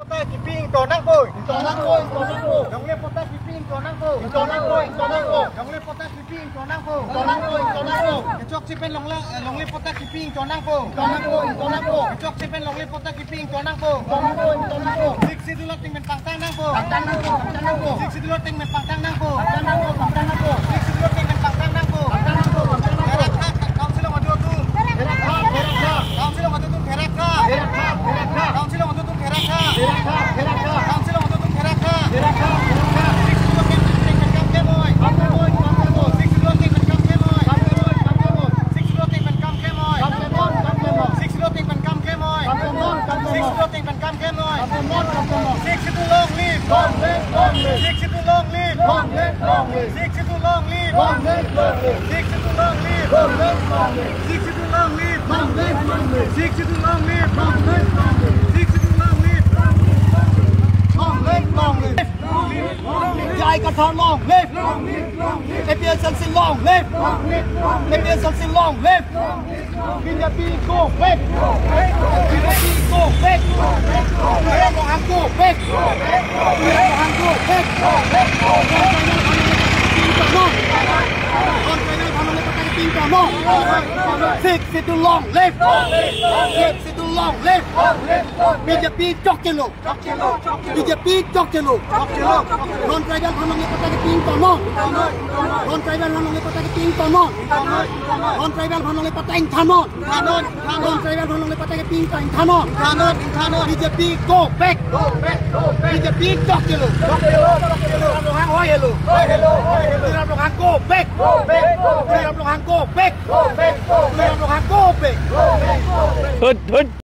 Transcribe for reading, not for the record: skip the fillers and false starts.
Kiping to nang po. Dong le potas kiping to nang po. Dong le potas kiping to nang po. Kecok sipen long le potas kiping to nang po. Kecok sipen long le potas kiping to nang po. Siksi dulot ting men pangtang nang po. Siksi dulot ting men pangtang nang po. Siksi dulot ting men pangtang nang po. Kaum silong adu tu. Kaum silong adu tu kerak ka. Kaum silong adu tu kerak ka. Kaum silong adu tu kerak ka. Siksi dulot ting men kam ke moy. Siksi dulot ting men kam ke moy. Siksi dulot ting men kam ke moy. Siksi dulot ting men kam ke moy. Siksi dulot ting men kam ke moy. Siksi tu long live. Siksi tu long live. Siksi tu long live. Siksi tu long live. Siksi tu long live. Siksi tu long live. Siksi tu long live. Long live. Dài cả thon long live. Champion Sunsin long live. Champion Sunsin long live. Vinyapi go back. Vinyapi go back. Vinyapi go back. Siksi tu long live. Siksi tu long live. BJP chok chelo. BJP chok chelo. Non tribal hanong le patake ping tono. Non tribal hanong le patake ping tono. Non tribal hanong le patake thanon. Non tribal hanong le patake ping thanon. BJP go back. BJP chok chelo. Hang hoy hello. Go back. Go back. Go back.